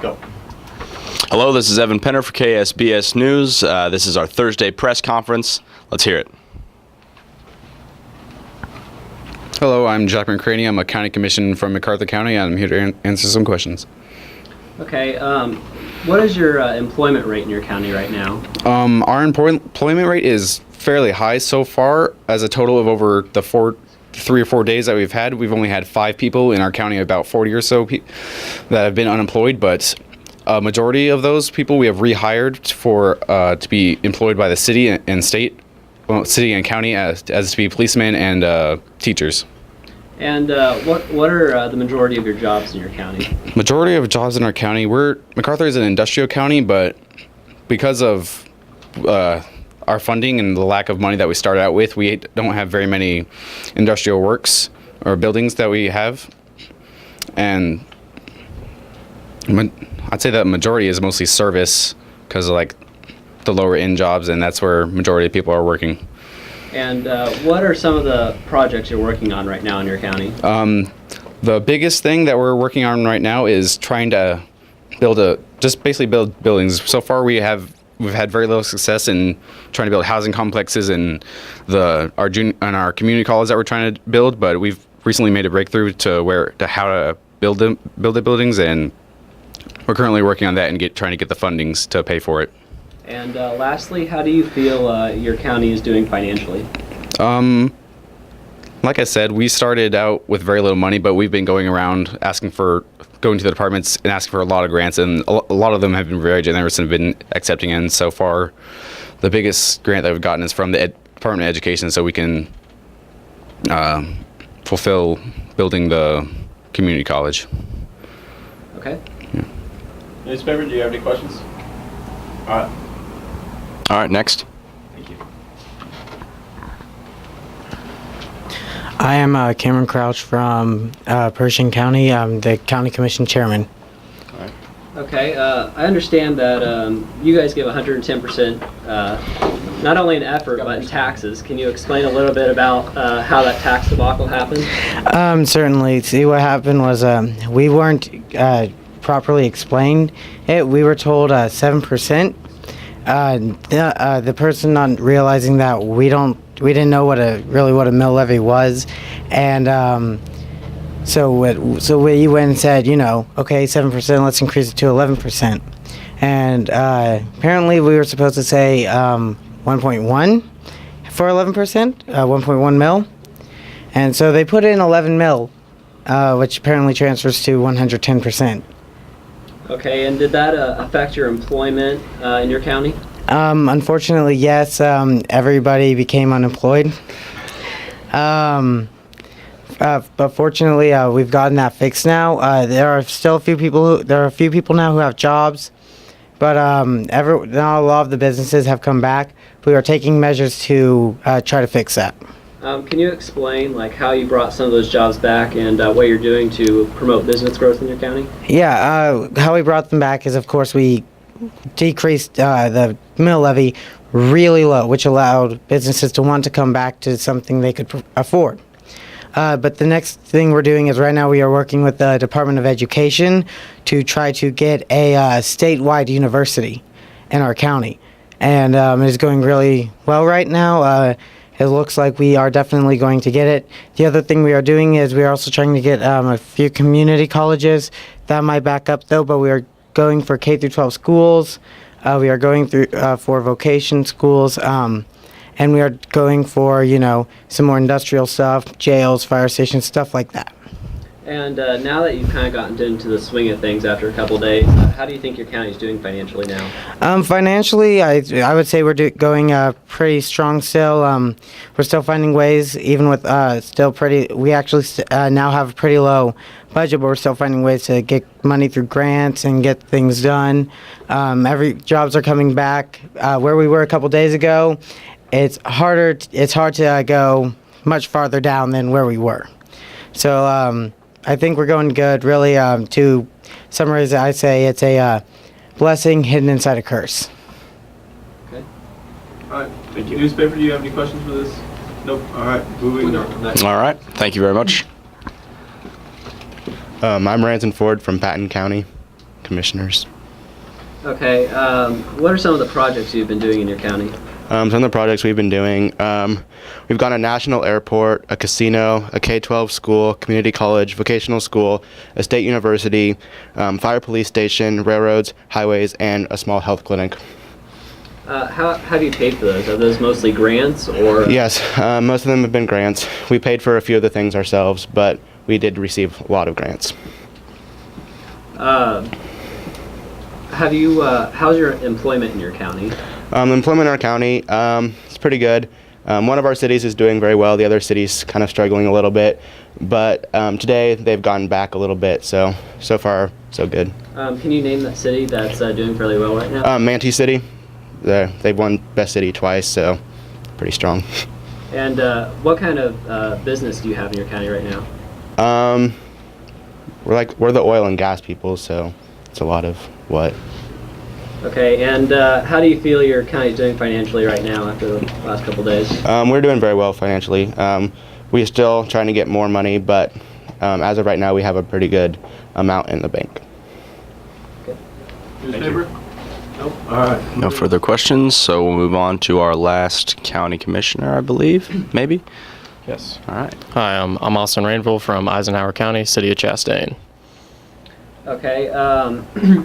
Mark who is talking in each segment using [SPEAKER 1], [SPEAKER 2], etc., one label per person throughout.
[SPEAKER 1] Go.
[SPEAKER 2] Hello, this is Evan Penner for KSBS News. This is our Thursday press conference. Let's hear it.
[SPEAKER 3] Hello, I'm Jack McCraney. I'm a county commissioner from MacArthur County, and I'm here to answer some questions.
[SPEAKER 4] Okay, what is your employment rate in your county right now?
[SPEAKER 3] Our employment rate is fairly high so far. As a total of over the 3 or 4 days that we've had, we've only had 5 people in our county, about 40 or so that have been unemployed, but a majority of those people we have rehired for to be employed by the city and state, well, city and county as to be policemen and teachers.
[SPEAKER 4] And what are the majority of your jobs in your county?
[SPEAKER 3] Majority of jobs in our county, MacArthur is an industrial county, but because of our funding and the lack of money that we started out with, we don't have very many industrial works or buildings that we have. And I'd say that majority is mostly service because of like the lower end jobs, and that's where majority of people are working.
[SPEAKER 4] And what are some of the projects you're working on right now in your county?
[SPEAKER 3] The biggest thing that we're working on right now is trying to basically build buildings. So far we've had very little success in trying to build housing complexes in our community college that we're trying to build, but we've recently made a breakthrough to how to build the buildings, and we're currently working on that and trying to get the fundings to pay for it.
[SPEAKER 4] And lastly, how do you feel your county is doing financially?
[SPEAKER 3] Like I said, we started out with very little money, but we've been going around going to the departments and asking for a lot of grants, and a lot of them have been very generous and have been accepting. And so far, the biggest grant that we've gotten is from the Department of Education, so we can fulfill building the community college.
[SPEAKER 4] Okay.
[SPEAKER 3] Yeah.
[SPEAKER 1] Newspaper, do you have any questions? All right,
[SPEAKER 2] next.
[SPEAKER 1] Thank you.
[SPEAKER 5] I am Cameron Crouch from Pershing County. I'm the County Commission Chairman.
[SPEAKER 1] All right.
[SPEAKER 4] Okay, I understand that you guys give 110%, not only in effort, but in taxes. Can you explain a little bit about how that tax debacle happened?
[SPEAKER 5] Certainly. See, what happened was we weren't properly explained it. We were told 7%. The person not realizing that we didn't know what a mill levy was, and so we went and said, okay, 7%, let's increase it to 11%, and apparently we were supposed to say 1.1 for 11%, 1.1 mil, and so they put in 11 mil, which apparently transfers to 110%.
[SPEAKER 4] Okay, and did that affect your employment in your county?
[SPEAKER 5] Unfortunately, yes. Everybody became unemployed. But fortunately, we've gotten that fixed now. There are still a few people now who have jobs, but not a lot of the businesses have come back. We are taking measures to try to fix that.
[SPEAKER 4] Can you explain how you brought some of those jobs back and what you're doing to promote business growth in your county?
[SPEAKER 5] Yeah, how we brought them back is, of course, we decreased the mill levy really low, which allowed businesses to want to come back to something they could afford. But the next thing we're doing is right now we are working with the Department of Education to try to get a statewide university in our county. And it is going really well right now. It looks like we are definitely going to get it. The other thing we are doing is we are also trying to get a few community colleges. That might back up though, but we are going for K through 12 schools. We are going through for vocation schools, and we are going for some more industrial stuff, jails, fire stations, stuff like that.
[SPEAKER 4] And now that you've kind of gotten into the swing of things after a couple of days, how do you think your county is doing financially now?
[SPEAKER 5] Financially, I would say we're going pretty strong still. We're still finding ways, even with we actually now have a pretty low budget, but we're still finding ways to get money through grants and get things done. Jobs are coming back. Where we were a couple days ago, it's hard to go much farther down than where we were. So I think we're going good. Really, to summarize, I say it's a blessing hidden inside a curse.
[SPEAKER 1] Okay. All right. Thank you. Newspaper, do you have any questions for this? Nope. All right. Moving on. Next.
[SPEAKER 2] All right. Thank you very much.
[SPEAKER 6] I'm Ransom Ford from Patton County commissioners.
[SPEAKER 4] Okay, what are some of the projects you've been doing in your county?
[SPEAKER 6] Some of the projects we've been doing, we've got a national airport, a casino, a K-12 school, community college, vocational school, a state university, fire police station, railroads, highways, and a small health clinic.
[SPEAKER 4] How do you pay for those? Are those mostly grants or?
[SPEAKER 6] Yes, most of them have been grants. We paid for a few of the things ourselves, but we did receive a lot of grants.
[SPEAKER 4] How's your employment in your county?
[SPEAKER 6] Employment in our county, it's pretty good. One of our cities is doing very well. The other city's kind of struggling a little bit. But today they've gone back a little bit, so far, so good.
[SPEAKER 4] Can you name that city that's doing fairly well right now?
[SPEAKER 6] Manti City, they've won Best City twice, so pretty strong.
[SPEAKER 4] And what kind of business do you have in your county right now?
[SPEAKER 6] We're the oil and gas people, so it's a lot of what.
[SPEAKER 4] Okay, and how do you feel your county's doing financially right now after the last couple days?
[SPEAKER 6] We're doing very well financially. We're still trying to get more money, but as of right now, we have a pretty good amount in the bank.
[SPEAKER 4] Okay.
[SPEAKER 1] Newspaper? Nope. All right.
[SPEAKER 2] No further questions, so we'll move on to our last county commissioner, I believe, maybe?
[SPEAKER 7] Yes.
[SPEAKER 2] All right.
[SPEAKER 7] Hi, I'm Austin Rainville from Eisenhower County, City of Chastain.
[SPEAKER 4] Okay,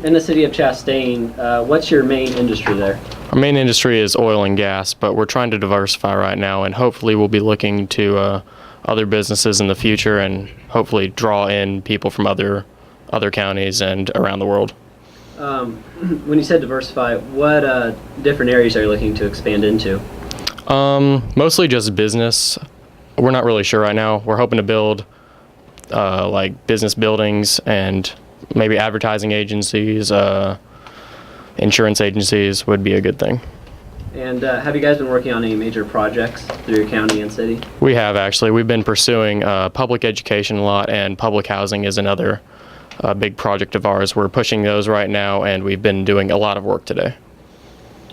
[SPEAKER 4] in the city of Chastain, what's your main industry there?
[SPEAKER 7] Our main industry is oil and gas, but we're trying to diversify right now, and hopefully we'll be looking to other businesses in the future and hopefully draw in people from other counties and around the world.
[SPEAKER 4] When you said diversify, what different areas are you looking to expand into?
[SPEAKER 7] Mostly just business. We're not really sure right now. We're hoping to build like business buildings and maybe advertising agencies, insurance agencies would be a good thing.
[SPEAKER 4] And have you guys been working on any major projects through your county and city?
[SPEAKER 7] We have actually. We've been pursuing public education a lot, and public housing is another big project of ours. We're pushing those right now, and we've been doing a lot of work today.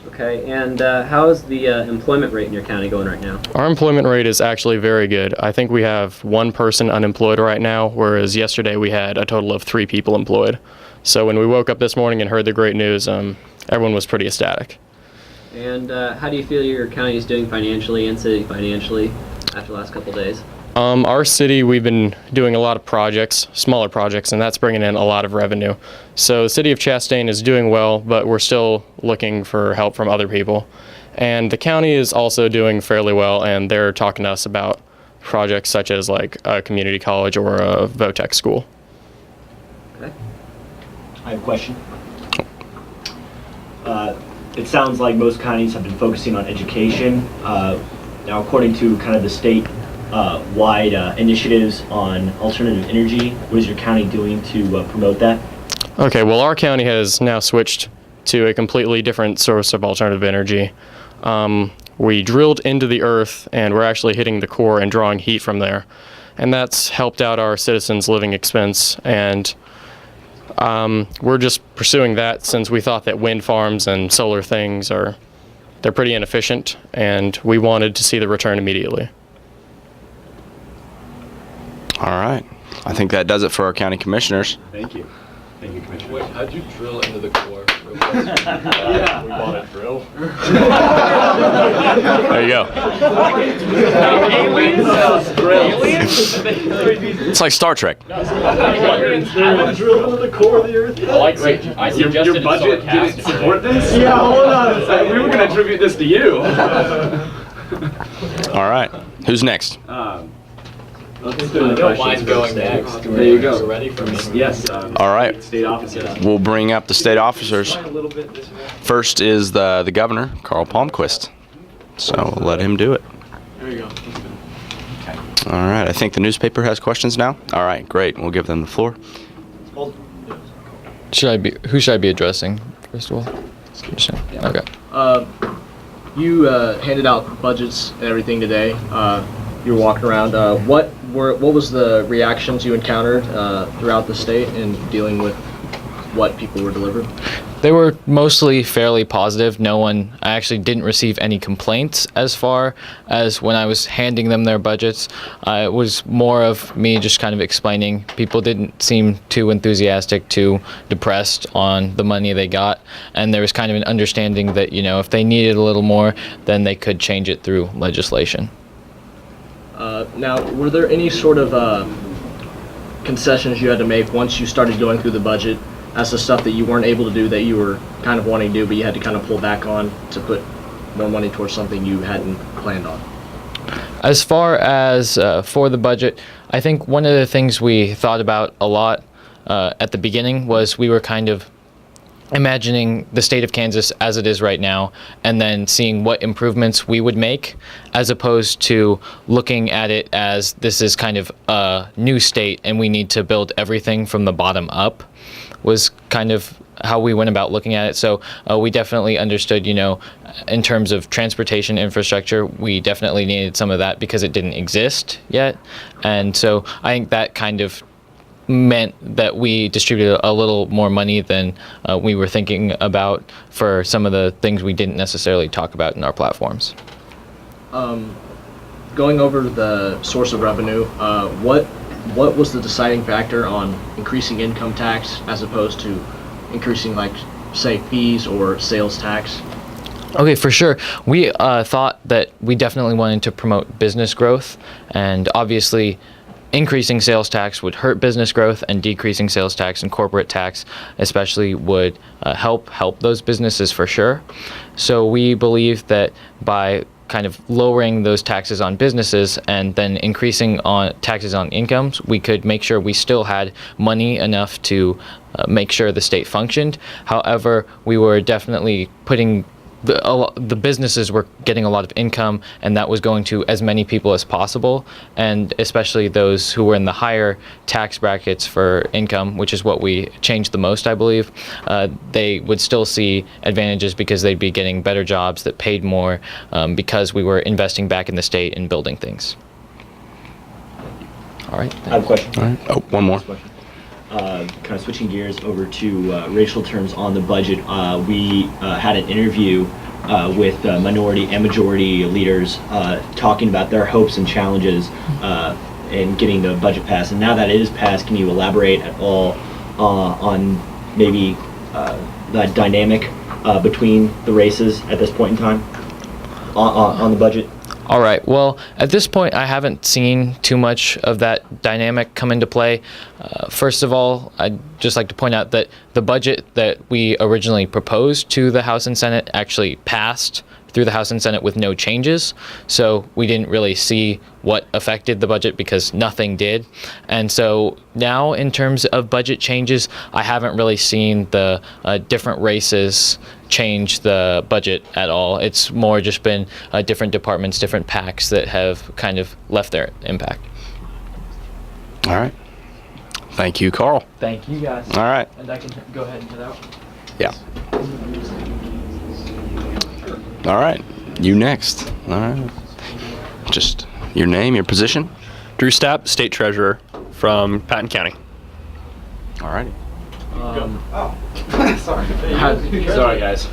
[SPEAKER 4] Okay, and how is the employment rate in your county going right now?
[SPEAKER 7] Our employment rate is actually very good. I think we have one person unemployed right now, whereas yesterday we had a total of 3 people employed. So when we woke up this morning and heard the great news, everyone was pretty ecstatic.
[SPEAKER 4] And how do you feel your county is doing financially and city financially after the last couple days?
[SPEAKER 7] Our city, we've been doing a lot of projects, smaller projects, and that's bringing in a lot of revenue. So the city of Chastain is doing well, but we're still looking for help from other people. And the county is also doing fairly well, and they're talking to us about projects such as like a community college or a VOTEC school.
[SPEAKER 4] Okay.
[SPEAKER 8] I have a question. It sounds like most counties have been focusing on education. Now, according to kind of the state wide initiatives on alternative energy, what is your county doing to promote that?
[SPEAKER 7] Okay, well, our county has now switched to a completely different source of alternative energy. We drilled into the earth, and we're actually hitting the core and drawing heat from there. And that's helped out our citizens' living expense, and we're just pursuing that since we thought that wind farms and solar things they're pretty inefficient, and we wanted to see the return immediately.
[SPEAKER 2] All right. I think that does it for our county commissioners.
[SPEAKER 1] Thank you. Thank you, Commissioner.
[SPEAKER 9] Wait, how'd you drill into the core? Yeah. We bought a drill.
[SPEAKER 2] There you go. It's like Star Trek.
[SPEAKER 1] Drill into the core of the earth.
[SPEAKER 9] I suggested
[SPEAKER 1] Your budget didn't support this? Yeah, hold on a second. We were going to attribute this to you.
[SPEAKER 2] All right. Who's next?
[SPEAKER 1] Let's do the
[SPEAKER 9] don't
[SPEAKER 1] questions
[SPEAKER 9] mind going
[SPEAKER 1] first.
[SPEAKER 9] next.
[SPEAKER 1] There you go.
[SPEAKER 9] We're ready for me.
[SPEAKER 1] Yes.
[SPEAKER 2] All right.
[SPEAKER 1] State officers.
[SPEAKER 2] We'll bring up the state officers. First is the governor, Carl Palmquist. So we'll let him do it.
[SPEAKER 1] There you go.
[SPEAKER 2] All right. I think the newspaper has questions now. All right. Great. We'll give them the floor.
[SPEAKER 10] Who should I be addressing first of all? Okay.
[SPEAKER 11] You handed out budgets and everything today. You were walking around. What was the reactions you encountered throughout the state in dealing with what people were delivered?
[SPEAKER 10] They were mostly fairly positive. I actually didn't receive any complaints as far as when I was handing them their budgets. It was more of me just kind of explaining. People didn't seem too enthusiastic, too depressed on the money they got. And there was kind of an understanding that, if they needed a little more, then they could change it through legislation.
[SPEAKER 11] Now, were there any sort of concessions you had to make once you started going through the budget as to stuff that you weren't able to do that you were kind of wanting to do, but you had to kind of pull back on to put more money towards something you hadn't planned on?
[SPEAKER 10] As far as for the budget, I think one of the things we thought about a lot at the beginning was we were kind of imagining the state of Kansas as it is right now, and then seeing what improvements we would make, as opposed to looking at it as this is kind of a new state and we need to build everything from the bottom up, was kind of how we went about looking at it. So we definitely understood, in terms of transportation infrastructure, we definitely needed some of that because it didn't exist yet. And so I think that kind of meant that we distributed a little more money than we were thinking about for some of the things we didn't necessarily talk about in our platforms.
[SPEAKER 11] Going over the source of revenue, what was the deciding factor on increasing income tax as opposed to increasing, like, say, fees or sales tax?
[SPEAKER 10] Okay, for sure. We thought that we definitely wanted to promote business growth, and obviously increasing sales tax would hurt business growth, and decreasing sales tax and corporate tax especially would help those businesses for sure. So we believe that by kind of lowering those taxes on businesses and then increasing on taxes on incomes, we could make sure we still had money enough to make sure the state functioned. However, we were definitely putting the businesses were getting a lot of income, and that was going to as many people as possible, and especially those who were in the higher tax brackets for income, which is what we changed the most, I believe. They would still see advantages because they'd be getting better jobs that paid more, because we were investing back in the state and building things. All right.
[SPEAKER 8] I have a question.
[SPEAKER 2] All right. Oh, one more.
[SPEAKER 8] Kind of switching gears over to racial terms on the budget. We had an interview with minority and majority leaders talking about their hopes and challenges in getting the budget passed. And now that it is passed, can you elaborate at all on maybe the dynamic between the races at this point in time on the budget?
[SPEAKER 10] All right. Well, at this point, I haven't seen too much of that dynamic come into play. First of all, I'd just like to point out that the budget that we originally proposed to the House and Senate actually passed through the House and Senate with no changes. So we didn't really see what affected the budget because nothing did. And so now in terms of budget changes, I haven't really seen the different races change the budget at all. It's more just been different departments, different PACs that have kind of left their impact.
[SPEAKER 2] All right. Thank you, Carl.
[SPEAKER 4] Thank you, guys.
[SPEAKER 2] All right.
[SPEAKER 4] And I can go ahead and get out.
[SPEAKER 2] Yeah. All right. You next. All right. Just your name, your position.
[SPEAKER 12] Drew Stapp, State Treasurer from Patton County.
[SPEAKER 2] All righty.
[SPEAKER 7] Sorry, guys.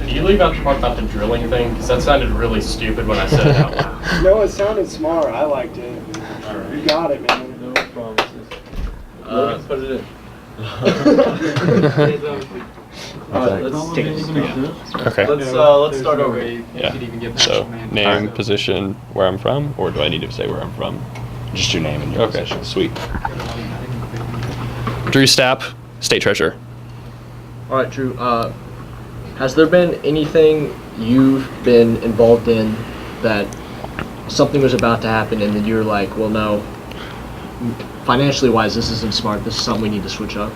[SPEAKER 7] Did you leave out the part about the drilling thing? Because that sounded really stupid when I said it out loud.
[SPEAKER 13] No, it sounded smart. I liked it. You got it, man.
[SPEAKER 9] No promises. Put it in.
[SPEAKER 8] Let's take it.
[SPEAKER 12] Okay.
[SPEAKER 9] Let's start over.
[SPEAKER 12] Yeah. So, name, position, where I'm from, or do I need to say where I'm from?
[SPEAKER 2] Just your name and your
[SPEAKER 12] Okay,
[SPEAKER 2] position.
[SPEAKER 12] sweet. Drew Stapp, State Treasurer.
[SPEAKER 11] All right, Drew. Has there been anything you've been involved in that something was about to happen and then you're like, well, no, financially wise, this isn't smart. This is something we need to switch up?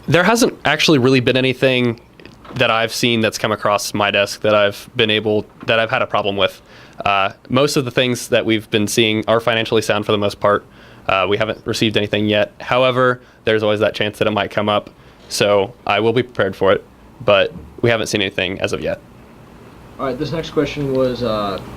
[SPEAKER 12] There hasn't actually really been anything that I've seen that's come across my desk that I've had a problem with. Most of the things that we've been seeing are financially sound for the most part. We haven't received anything yet. However, there's always that chance that it might come up. So I will be prepared for it, but we haven't seen anything as of yet.
[SPEAKER 11] All right, this next question was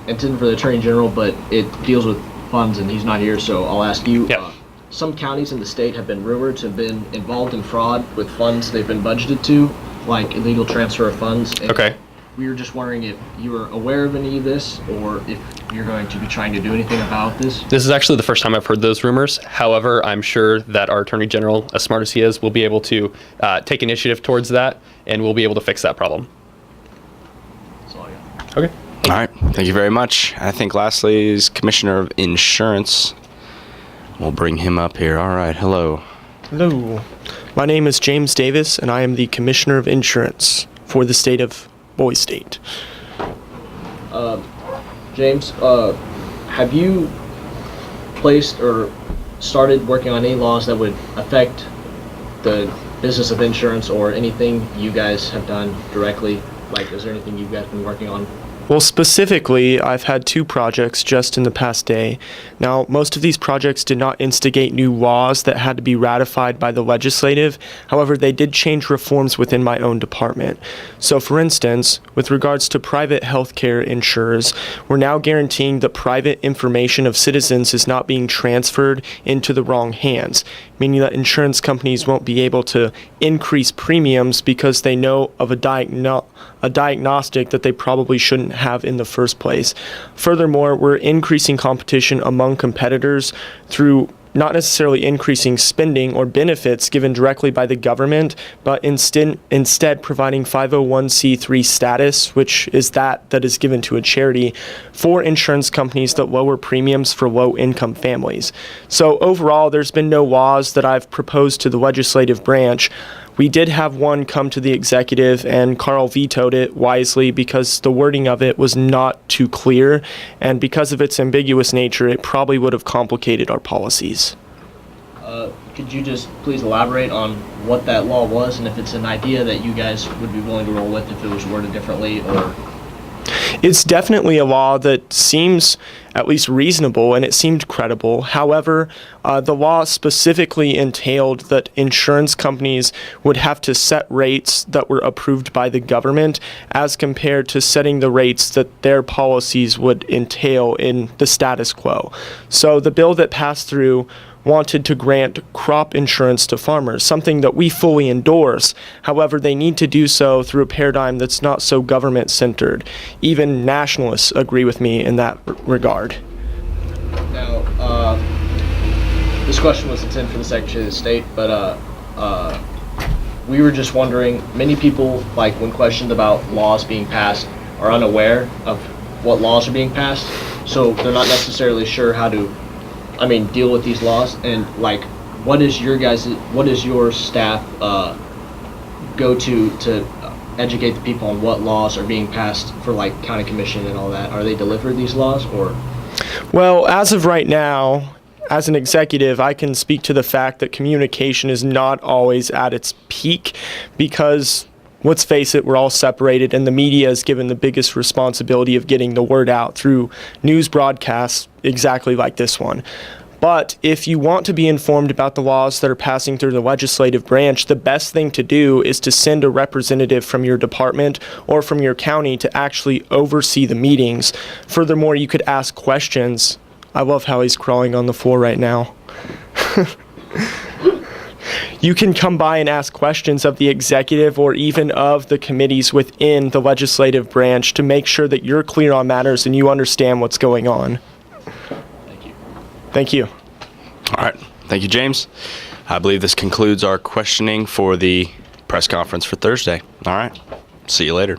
[SPEAKER 11] intended for the Attorney General, but it deals with funds and he's not here, so I'll ask you.
[SPEAKER 12] Yeah.
[SPEAKER 11] some counties in the state have been rumored to have been involved in fraud with funds they've been budgeted to, like illegal transfer of funds. And
[SPEAKER 12] Okay.
[SPEAKER 11] we were just wondering if you were aware of any of this, or if you're going to be trying to do anything about this.
[SPEAKER 12] This is actually the first time I've heard those rumors. However, I'm sure that our Attorney General, as smart as he is, will be able to take initiative towards that, and we'll be able to fix that problem.
[SPEAKER 11] That's all I got.
[SPEAKER 12] Okay.
[SPEAKER 2] All right. Thank you very much. I think lastly is Commissioner of Insurance. We'll bring him up here. All right. Hello.
[SPEAKER 14] Hello. My name is James Davis, and I am the Commissioner of Insurance for the state of Boise State.
[SPEAKER 11] James, have you placed or started working on any laws that would affect the business of insurance, or anything you guys have done directly? Like, is there anything you guys been working on?
[SPEAKER 14] Well, specifically, I've had 2 projects just in the past day. Now, most of these projects did not instigate new laws that had to be ratified by the legislative. However, they did change reforms within my own department. So, for instance, with regards to private healthcare insurers, we're now guaranteeing that private information of citizens is not being transferred into the wrong hands, meaning that insurance companies won't be able to increase premiums because they know of a diagnostic that they probably shouldn't have in the first place. Furthermore, we're increasing competition among competitors through not necessarily increasing spending or benefits given directly by the government, but instead providing 501c3 status, which is that is given to a charity, for insurance companies that lower premiums for low-income families. So overall, there's been no laws that I've proposed to the legislative branch. We did have one come to the executive, and Carl vetoed it wisely because the wording of it was not too clear, and because of its ambiguous nature, it probably would have complicated our policies.
[SPEAKER 11] Could you just please elaborate on what that law was, and if it's an idea that you guys would be willing to roll with if it was worded differently, or?
[SPEAKER 14] It's definitely a law that seems at least reasonable, and it seemed credible. However, the law specifically entailed that insurance companies would have to set rates that were approved by the government as compared to setting the rates that their policies would entail in the status quo. So the bill that passed through wanted to grant crop insurance to farmers, something that we fully endorse. However, they need to do so through a paradigm that's not so government-centered. Even nationalists agree with me in that regard.
[SPEAKER 11] Now, this question was intended for the Secretary of State, but we were just wondering, many people, like when questioned about laws being passed, are unaware of what laws are being passed, so they're not necessarily sure how to deal with these laws. And like, what is your staff go to educate the people on what laws are being passed for, like, county commission and all that? Are they delivered these laws, or?
[SPEAKER 14] Well, as of right now, as an executive, I can speak to the fact that communication is not always at its peak because, let's face it, we're all separated, and the media is given the biggest responsibility of getting the word out through news broadcasts exactly like this one. But if you want to be informed about the laws that are passing through the legislative branch, the best thing to do is to send a representative from your department or from your county to actually oversee the meetings. Furthermore, you could ask questions. I love how he's crawling on the floor right now. You can come by and ask questions of the executive or even of the committees within the legislative branch to make sure that you're clear on matters and you understand what's going on. Thank you.
[SPEAKER 2] All right. Thank you, James. I believe this concludes our questioning for the press conference for Thursday. All right. See you later.